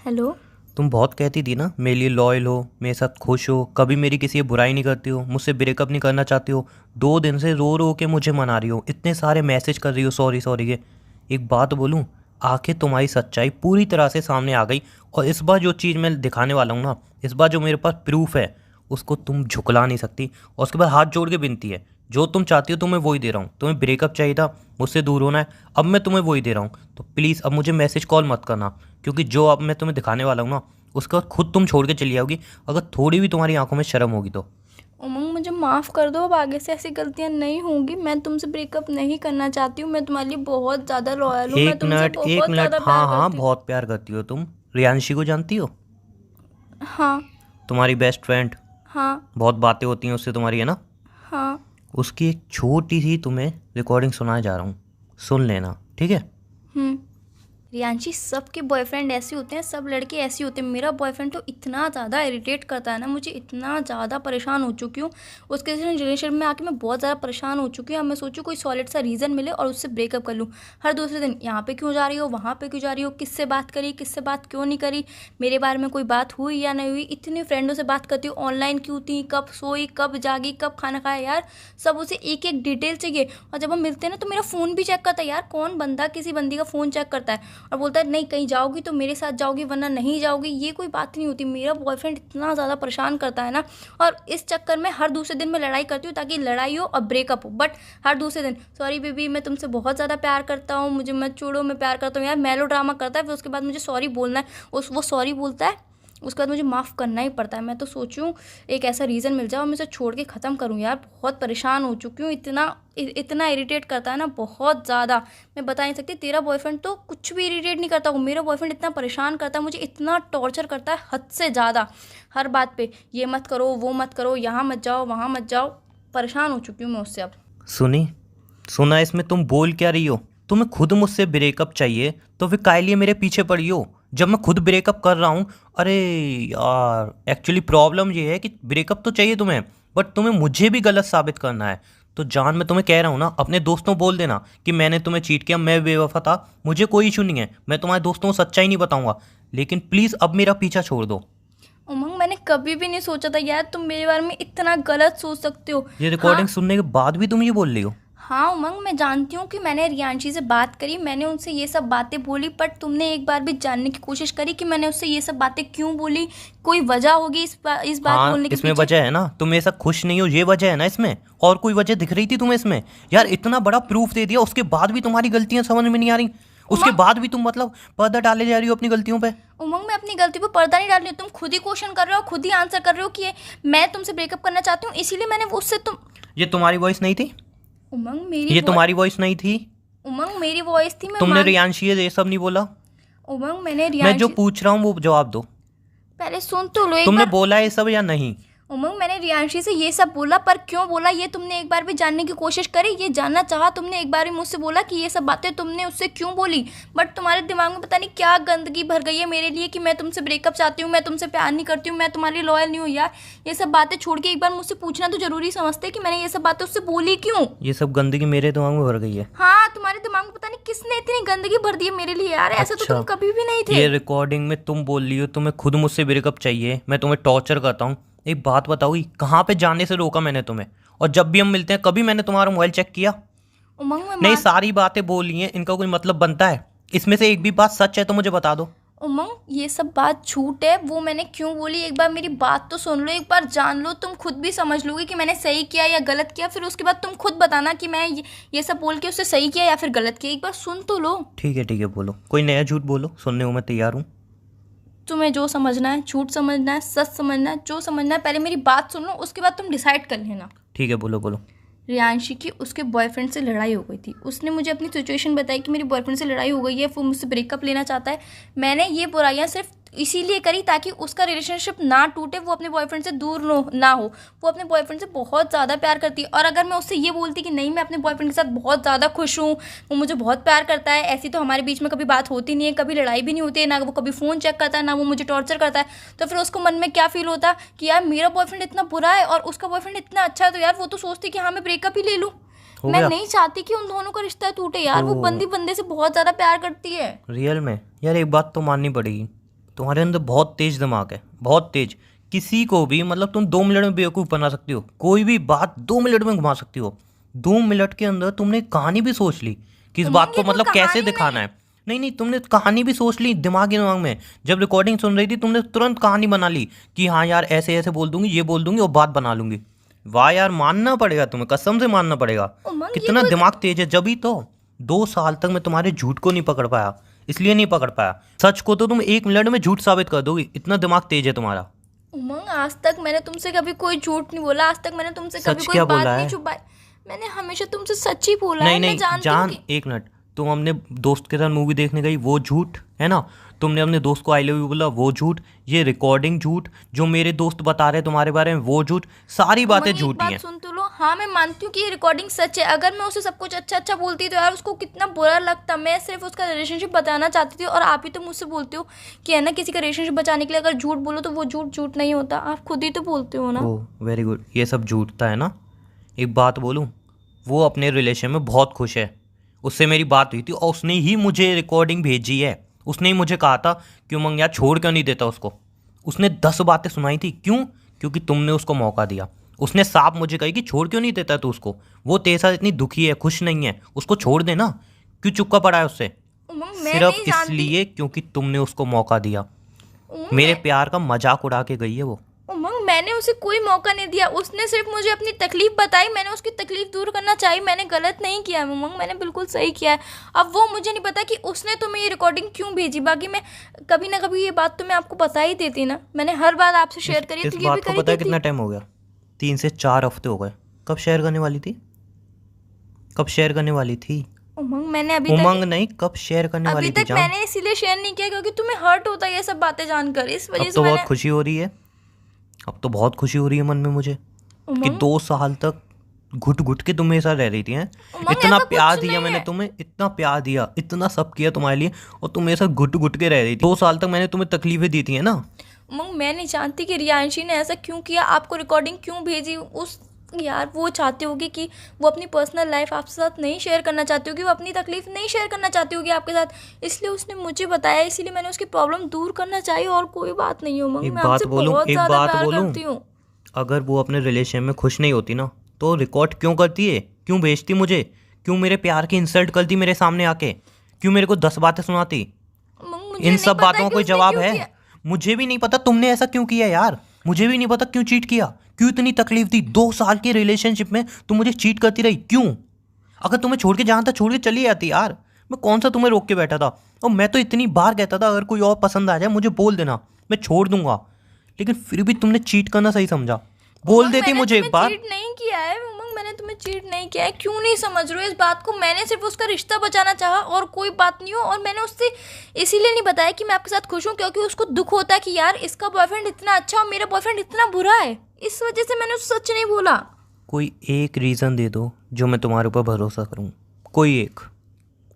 Hello. तुम बहुत कहती थी ना मेरे लिए लॉयल हो, मेरे साथ खुश हो, कभी मेरी किसी की बुराई नहीं करती हो, मुझसे ब्रेकअप नहीं करना चाहती हो। 2 दिन से रो रो के मुझे मना रही हो, इतने सारे मैसेज कर रही हो सॉरी सॉरी के। एक बात बोलूँ, आखिर तुम्हारी सच्चाई पूरी तरह से सामने आ गई। और इस बार जो चीज़ मैं दिखाने वाला हूँ ना, इस बार जो मेरे पास प्रूफ है, उसको तुम झुकला नहीं सकती। और उसके बाद हाथ जोड़ के विनती है, जो तुम चाहती हो तुम्हें वही दे रहा हूँ। तुम्हें ब्रेकअप चाहिए था, मुझसे दूर होना है, अब मैं तुम्हें वही दे रहा हूँ। तो प्लीज़ अब मुझे मैसेज कॉल मत करना, क्योंकि जो अब मैं तुम्हें दिखाने वाला हूँ ना, उसके बाद खुद तुम छोड़ के चली जाओगी, अगर थोड़ी भी तुम्हारी आंखों में शर्म होगी तो। उमंग, मुझे माफ़ कर दो। अब आगे से ऐसी गलतियाँ नहीं होंगी। मैं तुमसे ब्रेकअप नहीं करना चाहती हूँ। मैं तुम्हारे लिए बहुत ज़्यादा लॉयल हूँ। मैं एक तुमसे मिनट एक बहुत मिनट, ज़्यादा हाँ प्यार हाँ, करती हूँ। बहुत प्यार करती हो तुम। रियांशी को जानती हो? हाँ। तुम्हारी बेस्ट फ्रेंड। हाँ। बहुत बातें होती हैं उससे तुम्हारी, है ना? हाँ। उसकी एक छोटी सी तुम्हें रिकॉर्डिंग सुनाने जा रहा हूँ, सुन लेना, ठीक है? हम्म। रियांशी, सबके बॉयफ्रेंड ऐसे होते हैं, सब लड़के ऐसे होते हैं। मेरा बॉयफ्रेंड तो इतना ज़्यादा इरिटेट करता है ना, मुझे इतना ज़्यादा परेशान हो चुकी हूँ। उसके रिलेशनशिप में आके मैं बहुत ज़्यादा परेशान हो चुकी हूँ। अब मैं सोचूँ कोई सॉलिड सा रीज़न मिले और उससे ब्रेकअप कर लूँ। हर दूसरे दिन यहाँ पे क्यों जा रही हो, वहाँ पे क्यों जा रही हो, किससे बात करी, किससे बात क्यों नहीं करी, मेरे बारे में कोई बात हुई या नहीं हुई। इतनी फ्रेंडों से बात करती हूँ, ऑनलाइन क्यों थी, कब सोई, कब जागी, कब खाना खाया, यार सब उसे एक एक डिटेल चाहिए। और जब हम मिलते हैं ना तो मेरा फ़ोन भी चेक करता है। यार कौन बंदा किसी बंदी का फ़ोन चेक करता है और बोलता है नहीं कहीं जाओगी तो मेरे साथ जाओगी वरना नहीं जाओगी। ये कोई बात नहीं होती। मेरा बॉयफ्रेंड इतना ज़्यादा परेशान करता है ना, और इस चक्कर में हर दूसरे दिन मैं लड़ाई करती हूँ ताकि लड़ाई हो और ब्रेकअप हो। बट हर दूसरे दिन सॉरी बेबी, मैं तुमसे बहुत ज़्यादा प्यार करता हूँ, मुझे मत छोड़ो, मैं प्यार करता हूँ। यार मेलो ड्रामा करता है, फिर उसके बाद मुझे सॉरी बोलना है। वो सॉरी बोलता है, उसके बाद मुझे माफ़ करना ही पड़ता है। मैं तो सोचूं एक ऐसा रीज़न मिल जाए और मैं उसे छोड़ के ख़त्म करूं। यार बहुत परेशान हो चुकी हूँ। इतना इरिटेट करता है ना, बहुत ज़्यादा। मैं बता नहीं सकती। तेरा बॉयफ्रेंड तो कुछ भी इरिटेट नहीं करता। वो मेरा बॉयफ्रेंड इतना परेशान करता है, मुझे इतना टॉर्चर करता है हद से ज़्यादा। हर बात पे ये मत करो, वो मत करो, यहाँ मत जाओ, वहाँ मत जाओ। परेशान हो चुकी हूँ मैं उससे अब। सुनी, सुना इसमें तुम बोल क्या रही हो? तुम्हें खुद मुझसे ब्रेकअप चाहिए तो फिर काहे लिए मेरे पीछे पड़ी हो, जब मैं खुद ब्रेकअप कर रहा हूँ? अरे यार, एक्चुअली प्रॉब्लम ये है कि ब्रेकअप तो चाहिए तुम्हें, बट तुम्हें मुझे भी गलत साबित करना है। तो जान, मैं तुम्हें कह रहा हूँ ना, अपने दोस्तों बोल देना कि मैंने तुम्हें चीट किया, मैं बेवफा था, मुझे कोई इशू नहीं है, मैं तुम्हारे दोस्तों को सच्चाई नहीं बताऊंगा। लेकिन प्लीज़ अब मेरा पीछा छोड़ दो। उमंग, मैंने कभी भी नहीं सोचा था यार तुम मेरे बारे में इतना गलत सोच सकते हो। ये हाँ। रिकॉर्डिंग सुनने के बाद भी तुम ये बोल रही हो? हाँ उमंग, मैं जानती हूँ कि मैंने रियांशी से बात करी, मैंने उनसे ये सब बातें बोली, बट तुमने एक बार भी जानने की कोशिश करी कि मैंने उससे ये सब बातें क्यों बोली? कोई वजह होगी इस बात हाँ, बोलने के इसमें पीछे। वजह है ना, तुम मेरे साथ खुश नहीं हो, ये वजह है ना इसमें। और कोई वजह दिख रही थी तुम्हें इसमें? यार इतना बड़ा प्रूफ दे दिया, उसके बाद भी तुम्हारी गलतियां समझ में नहीं आ रही। उसके उमंग। बाद भी तुम मतलब पर्दा डाले जा रही हो अपनी गलतियों पे। उमंग, मैं अपनी गलती पर पर्दा नहीं डाल रही हूँ। तुम खुद ही क्वेश्चन कर रहे हो, खुद ही आंसर कर रहे हो कि मैं तुमसे ब्रेकअप करना चाहती हूँ, इसीलिए मैंने उससे तुम। ये तुम्हारी वॉइस नहीं थी? उमंग मेरी ये वो। तुम्हारी वॉइस नहीं थी? उमंग मेरी वॉइस थी, मैं तुमने मान। रियांशी ये सब नहीं बोला? उमंग मैंने मैं जो रियांशी। पूछ रहा हूँ वो जवाब दो। पहले सुन तो लो एक तुमने बार। बोला ये सब या नहीं? उमंग, मैंने रियांशी से ये सब बोला, पर क्यों बोला ये तुमने एक बार भी जानने की कोशिश करी? ये जानना चाहा तुमने एक बार भी मुझसे बोला कि ये सब बातें तुमने उससे क्यों बोली? बट तुम्हारे दिमाग में पता नहीं क्या गंदगी भर गई है मेरे लिए कि मैं तुमसे ब्रेकअप चाहती हूँ, मैं तुमसे प्यार नहीं करती हूँ, मैं तुम्हारे लिए लॉयल नहीं हूँ। यार ये सब बातें छोड़ के एक बार मुझसे पूछना तो जरूरी समझते कि मैंने ये सब बातें उससे बोली क्यों। ये सब गंदगी मेरे दिमाग में भर गई है। हाँ, तुम्हारे दिमाग में पता नहीं किसने इतनी गंदगी भर दी है मेरे लिए। यार ऐसा तो तुम अच्छा, कभी भी नहीं थे। ये रिकॉर्डिंग में तुम बोल रही हो तुम्हें खुद मुझसे ब्रेकअप चाहिए, मैं तुम्हें टॉर्चर करता हूँ। एक बात बताओगी, कहाँ पे जाने से रोका मैंने तुम्हें? और जब भी हम मिलते हैं, कभी मैंने तुम्हारा मोबाइल चेक किया? उमंग मैं नहीं, मान। सारी बातें बोली हैं, इनका कोई मतलब बनता है? इसमें से एक भी बात सच है तो मुझे बता दो। उमंग ये सब बात झूठ है। वो मैंने क्यों बोली, एक बार मेरी बात तो सुन लो, एक बार जान लो, तुम खुद भी समझ लोगे कि मैंने सही किया या गलत किया। फिर उसके बाद तुम खुद बताना कि मैं ये सब बोल के उससे सही किया या फिर गलत किया। एक बार सुन तो लो। ठीक है, बोलो, कोई नया झूठ बोलो, सुनने को मैं तैयार हूँ। तुम्हें जो समझना है, झूठ समझना है, सच समझना है, जो समझना है, पहले मेरी बात सुन लो, उसके बाद तुम डिसाइड कर लेना। ठीक है, बोलो बोलो। रियांशी की उसके बॉयफ्रेंड से लड़ाई हो गई थी। उसने मुझे अपनी सिचुएशन बताई कि मेरी बॉयफ्रेंड से लड़ाई हो गई है, वो मुझसे ब्रेकअप लेना चाहता है। मैंने ये बुराइयां सिर्फ इसीलिए करी ताकि उसका रिलेशनशिप ना टूटे, वो अपने बॉयफ्रेंड से दूर ना हो। वो अपने बॉयफ्रेंड से बहुत ज़्यादा प्यार करती है, और अगर मैं उससे ये बोलती कि नहीं मैं अपने बॉयफ्रेंड के साथ बहुत ज़्यादा खुश हूँ, वो मुझे बहुत प्यार करता है, ऐसी तो हमारे बीच में कभी बात होती नहीं है, कभी लड़ाई भी नहीं होती है, ना वो कभी फ़ोन चेक करता है, ना वो मुझे टॉर्चर करता है, तो फिर उसको मन में क्या फील होता कि यार मेरा बॉयफ्रेंड इतना बुरा है और उसका बॉयफ्रेंड इतना अच्छा है, तो यार वो तो सोचती कि हाँ मैं ब्रेकअप ही ले लूँ। हो मैं गया? नहीं चाहती कि उन दोनों का रिश्ता टूटे। यार वो ओ, बंदी बंदे से बहुत ज़्यादा प्यार करती है। रियल में? यार एक बात तो माननी पड़ेगी, तुम्हारे अंदर बहुत तेज दिमाग है, बहुत तेज। किसी को भी मतलब तुम 2 मिनट में बेवकूफ़ बना सकती हो, कोई भी बात 2 मिनट में घुमा सकती हो। 2 मिनट के अंदर तुमने एक कहानी भी सोच ली कि इस बात उमंग को ये कोई मतलब कैसे कहानी दिखाना नहीं। है। नहीं नहीं, तुमने कहानी भी सोच ली दिमाग ही दिमाग में। जब रिकॉर्डिंग सुन रही थी तुमने तुरंत कहानी बना ली कि हाँ यार ऐसे ऐसे बोल दूंगी, ये बोल दूंगी और बात बना लूंगी। वाह यार, मानना पड़ेगा तुम्हें, कसम से मानना पड़ेगा। उमंग ये कितना कोई दिमाग तेज है। जब तो 2 साल तक मैं तुम्हारे झूठ को नहीं पकड़ पाया, इसलिए नहीं पकड़ पाया। सच को तो तुम 1 मिनट में झूठ साबित कर दोगी, इतना दिमाग तेज है तुम्हारा। उमंग आज तक मैंने तुमसे कभी कोई झूठ नहीं बोला, आज तक मैंने तुमसे कभी सच कोई क्या बात बोला नहीं है? छुपाई। मैंने हमेशा तुमसे सच ही बोला नहीं है। मैं नहीं जानती हूँ जान, कि 1 मिनट। तुम अपने दोस्त के साथ मूवी देखने गई, वो झूठ है ना। तुमने अपने दोस्त को आई लव यू बोला, वो झूठ। ये रिकॉर्डिंग झूठ, जो मेरे दोस्त बता रहे हैं तुम्हारे बारे में वो झूठ। सारी बातें उमंग एक झूठी बात हैं। सुन तो लो। हाँ मैं मानती हूँ कि ये रिकॉर्डिंग सच है। अगर मैं उसे सब कुछ अच्छा अच्छा बोलती तो यार उसको कितना बुरा लगता। मैं सिर्फ उसका रिलेशनशिप बताना चाहती थी और आप ही तो मुझसे बोलते हो कि है ना, किसी का रिलेशनशिप बचाने के लिए अगर झूठ बोलो तो वो झूठ झूठ नहीं होता। आप खुद ही तो बोलते हो ना। ओह वेरी गुड, ये सब झूठता है ना। एक बात बोलूं, वो अपने रिलेशन में बहुत खुश है। उससे मेरी बात हुई थी और उसने ही मुझे रिकॉर्डिंग भेजी है। उसने ही मुझे कहा था कि उमंग यार छोड़ क्यों नहीं देता उसको। उसने 10 बातें सुनाई थी। क्यों? क्योंकि तुमने उसको मौका दिया। उसने साफ मुझे कही कि छोड़ क्यों नहीं देता तू उसको, वो तेरे साथ इतनी दुखी है, खुश नहीं है, उसको छोड़ दे ना। क्यों चुपका पड़ा है उससे? उमंग मैं सिर्फ नहीं जानती। इसलिए क्योंकि तुमने उसको मौका दिया। उमंग मेरे मैं प्यार का मजाक उड़ा के गई है वो। उमंग मैंने उसे कोई मौका नहीं दिया। उसने सिर्फ मुझे अपनी तकलीफ बताई, मैंने उसकी तकलीफ दूर करना चाहिए। मैंने गलत नहीं किया उमंग, मैंने बिल्कुल सही किया है। अब वो मुझे नहीं पता कि उसने तुम्हें ये रिकॉर्डिंग क्यों भेजी। बाकी मैं कभी ना कभी ये बात तो मैं आपको बता ही देती ना। मैंने हर बात आपसे शेयर करी इस तो ये भी बात को करी पता है देती। कितना टाइम हो गया? 3 से 4 हफ्ते हो गए। कब शेयर करने वाली थी? कब शेयर करने वाली थी? उमंग मैंने उमंग नहीं, कब शेयर करने अभी वाली थी तक जान? मैंने इसीलिए शेयर नहीं किया क्योंकि तुम्हें हर्ट होता है ये सब बातें जानकर, इस वजह अब से तो बहुत मैंने। खुशी हो रही है। अब तो बहुत खुशी हो रही है मन में मुझे कि उमंग 2 साल तक घुट घुट के तुम मेरे साथ रह रही थी हैं। उमंग इतना ऐसा प्यार कुछ दिया नहीं मैंने है। तुम्हें, इतना प्यार दिया, इतना सब किया तुम्हारे लिए, और तुम मेरे साथ घुट घुट के रह रही थी। 2 साल तक मैंने तुम्हें तकलीफें दी थी है ना। उमंग मैं नहीं जानती कि रियांशी ने ऐसा क्यों किया, आपको रिकॉर्डिंग क्यों भेजी। उस यार वो चाहती होगी कि वो अपनी पर्सनल लाइफ आपके साथ नहीं शेयर करना चाहती होगी, वो अपनी तकलीफ नहीं शेयर करना चाहती होगी आपके साथ, इसलिए उसने मुझे बताया, इसीलिए मैंने उसकी प्रॉब्लम दूर करना चाहिए। और कोई बात नहीं है उमंग, एक मैं बात आपसे बोलूं, बहुत एक ज़्यादा बात प्यार बोलूं, करती हूँ। अगर वो अपने रिलेशन में खुश नहीं होती ना तो रिकॉर्ड क्यों करती है? क्यों भेजती मुझे? क्यों मेरे प्यार की इंसल्ट करती मेरे सामने आके? क्यों मेरे को 10 बातें सुनाती? उमंग मुझे इन नहीं सब पता बातों है का कि कोई उसने जवाब क्यों है? किया। मुझे भी नहीं पता तुमने ऐसा क्यों किया यार। मुझे भी नहीं पता क्यों चीट किया, क्यों इतनी तकलीफ दी। 2 साल की रिलेशनशिप में तुम मुझे चीट करती रही, क्यों? अगर तुम्हें छोड़ के जाना था छोड़ के चली जाती यार। मैं कौन सा तुम्हें रोक के बैठा था? और मैं तो इतनी बार कहता था अगर कोई और पसंद आ जाए मुझे बोल देना, मैं छोड़ दूंगा। लेकिन फिर भी तुमने चीट करना सही समझा। बोल उमंग देती मैंने मुझे तुम्हें एक बार। चीट नहीं किया है। उमंग मैंने तुम्हें चीट नहीं किया है, क्यों नहीं समझ रहे हो इस बात को। मैंने सिर्फ उसका रिश्ता बचाना चाहा और कोई बात नहीं हो। और मैंने उससे इसीलिए नहीं बताया कि मैं आपके साथ खुश हूँ क्योंकि उसको दुख होता है कि यार इसका बॉयफ्रेंड इतना अच्छा और मेरा बॉयफ्रेंड इतना बुरा है, इस वजह से मैंने उससे सच नहीं बोला। कोई एक रीज़न दे दो जो मैं तुम्हारे ऊपर भरोसा करूं। कोई एक,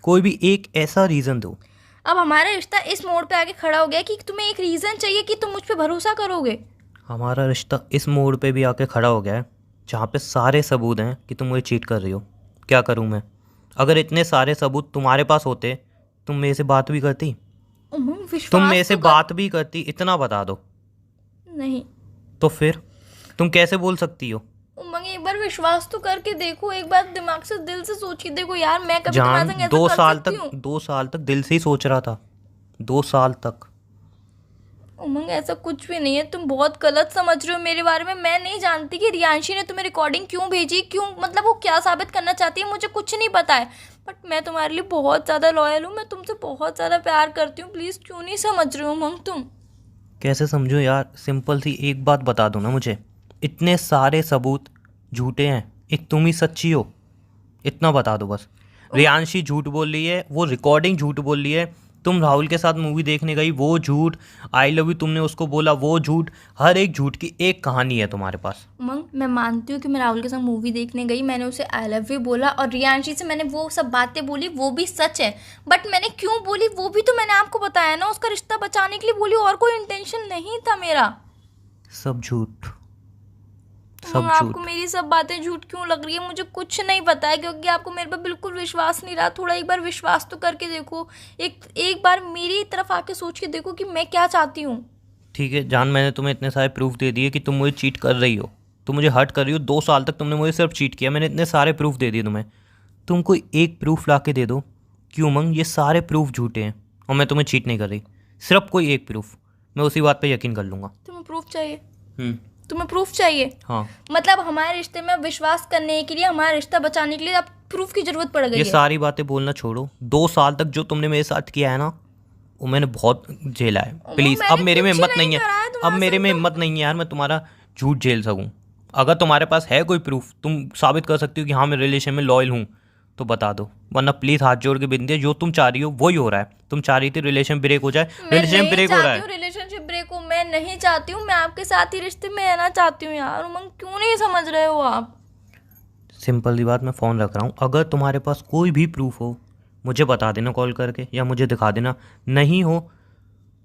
कोई भी एक ऐसा रीज़न दो। अब हमारा रिश्ता इस मोड़ पे आके खड़ा हो गया कि तुम्हें एक रीज़न चाहिए कि तुम मुझ पे भरोसा करोगे। हमारा रिश्ता इस मोड़ पे भी आके खड़ा हो गया है जहाँ पे सारे सबूत हैं कि तुम मुझे चीट कर रही हो। क्या करूँ मैं? अगर इतने सारे सबूत तुम्हारे पास होते तुम मेरे से बात भी करती? उमंग तुम विश्वास मेरे से तो कर। बात भी करती, इतना बता दो। नहीं तो फिर तुम कैसे बोल सकती हो? उमंग एक बार विश्वास तो करके देखो, एक बार दिमाग से दिल से सोच के देखो यार, मैं कभी जान, तुम्हारे संग ऐसा दो कर साल सकती तक हूँ। 2 साल तक दिल से ही सोच रहा था। 2 साल तक। उमंग ऐसा कुछ भी नहीं है, तुम बहुत गलत समझ रहे हो मेरे बारे में। मैं नहीं जानती कि रियांशी ने तुम्हें रिकॉर्डिंग क्यों भेजी, क्यों मतलब वो क्या साबित करना चाहती है, मुझे कुछ नहीं पता है। बट मैं तुम्हारे लिए बहुत ज़्यादा लॉयल हूँ, मैं तुमसे बहुत ज़्यादा प्यार करती हूँ। प्लीज़ क्यों नहीं समझ रहे हो उमंग तुम। कैसे समझो यार? सिंपल सी एक बात बता दो ना मुझे। इतने सारे सबूत झूठे हैं, एक तुम ही सच्ची हो, इतना बता दो बस। रियांशी झूठ बोल रही है, वो रिकॉर्डिंग झूठ बोल रही है, तुम राहुल के साथ मूवी देखने गई वो झूठ, आई लव यू तुमने उसको बोला वो झूठ। हर एक झूठ की एक कहानी है तुम्हारे पास। उमंग मैं मानती हूँ कि मैं राहुल के साथ मूवी देखने गई, मैंने उसे आई लव यू बोला और रियांशी से मैंने वो सब बातें बोली, वो भी सच है। बट मैंने क्यों बोली वो भी तो मैंने आपको बताया ना, उसका रिश्ता बचाने के लिए बोली, और कोई इंटेंशन नहीं था मेरा। सब झूठ, सब उमंग, आपको झूठ। मेरी सब बातें झूठ क्यों लग रही है? मुझे कुछ नहीं पता है, क्योंकि आपको मेरे पे बिल्कुल विश्वास नहीं रहा। थोड़ा एक बार विश्वास तो करके देखो, एक बार मेरी तरफ आके सोच के देखो कि मैं क्या चाहती हूँ। ठीक है जान, मैंने तुम्हें इतने सारे प्रूफ दे दिए कि तुम मुझे चीट कर रही हो, तुम मुझे हर्ट कर रही हो। 2 साल तक तुमने मुझे सिर्फ चीट किया, मैंने इतने सारे प्रूफ दे दिए तुम्हें। तुम कोई एक प्रूफ ला के दे दो कि उमंग ये सारे प्रूफ झूठे हैं और मैं तुम्हें चीट नहीं कर रही। सिर्फ कोई एक प्रूफ, मैं उसी बात पे यकीन कर लूँगा। तुम्हें प्रूफ चाहिए? हम्म। तुम्हें प्रूफ चाहिए? हाँ। मतलब हमारे रिश्ते में विश्वास करने के लिए, हमारा रिश्ता बचाने के लिए अब प्रूफ की जरूरत पड़ गई ये है? सारी बातें बोलना छोड़ो। 2 साल तक जो तुमने मेरे साथ किया है ना, वो मैंने बहुत झेला है। प्लीज़ अब मैंने मेरे में कुछ हिम्मत नहीं नहीं है, करा है अब तुम्हारे मेरे साथ में तो। हिम्मत नहीं है यार, मैं तुम्हारा झूठ झेल सकूं। अगर तुम्हारे पास है कोई प्रूफ, तुम साबित कर सकती हो कि हाँ मैं रिलेशन में लॉयल हूँ, तो बता दो। वरना प्लीज़ हाथ जोड़ के विनती है, जो तुम चाह रही हो वही हो रहा है। तुम चाह रही थी रिलेशन ब्रेक हो जाए, मैं रिलेशन नहीं ब्रेक हो रहा चाहती है। हूँ रिलेशनशिप ब्रेक हो, मैं नहीं चाहती हूँ। मैं आपके साथ ही रिश्ते में रहना चाहती हूँ यार। उमंग, क्यों नहीं समझ रहे हो आप? सिंपल सी बात, मैं फ़ोन रख रहा हूँ। अगर तुम्हारे पास कोई भी प्रूफ हो मुझे बता देना कॉल करके, या मुझे दिखा देना। नहीं हो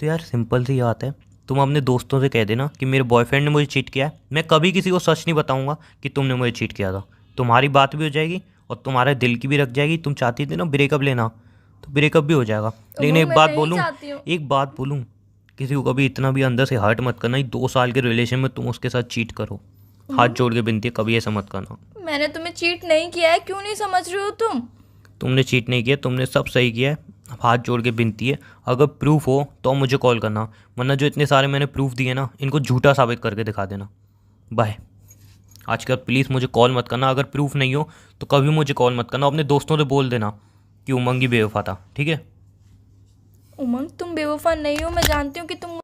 तो यार सिंपल सी बात है, तुम अपने दोस्तों से कह देना कि मेरे बॉयफ्रेंड ने मुझे चीट किया है। मैं कभी किसी को सच नहीं बताऊंगा कि तुमने मुझे चीट किया था। तुम्हारी बात भी हो जाएगी और तुम्हारे दिल की भी रख जाएगी। तुम चाहती थी ना ब्रेकअप लेना, तो ब्रेकअप भी हो जाएगा। लेकिन उमंग, एक मैं बात नहीं बोलूँ, चाहती हूँ। एक बात बोलूँ, किसी को कभी इतना भी अंदर से हर्ट मत करना। 2 साल के रिलेशन में तुम उसके साथ चीट करो। हाथ जोड़ के विनती है, कभी ऐसा मत करना। मैंने तुम्हें चीट नहीं किया है, क्यों नहीं समझ रहे हो तुम? तुमने चीट नहीं किया, तुमने सब सही किया है। हाथ जोड़ के विनती है, अगर प्रूफ हो तो मुझे कॉल करना, वरना जो इतने सारे मैंने प्रूफ दिए ना, इनको झूठा साबित करके दिखा देना। बाय। आजकल प्लीज़ मुझे कॉल मत करना। अगर प्रूफ नहीं हो तो कभी मुझे कॉल मत करना। अपने दोस्तों से बोल देना कि उमंग ही बेवफा था, ठीक है? उमंग, तुम बेवफा नहीं हो। मैं जानती हूँ कि तुम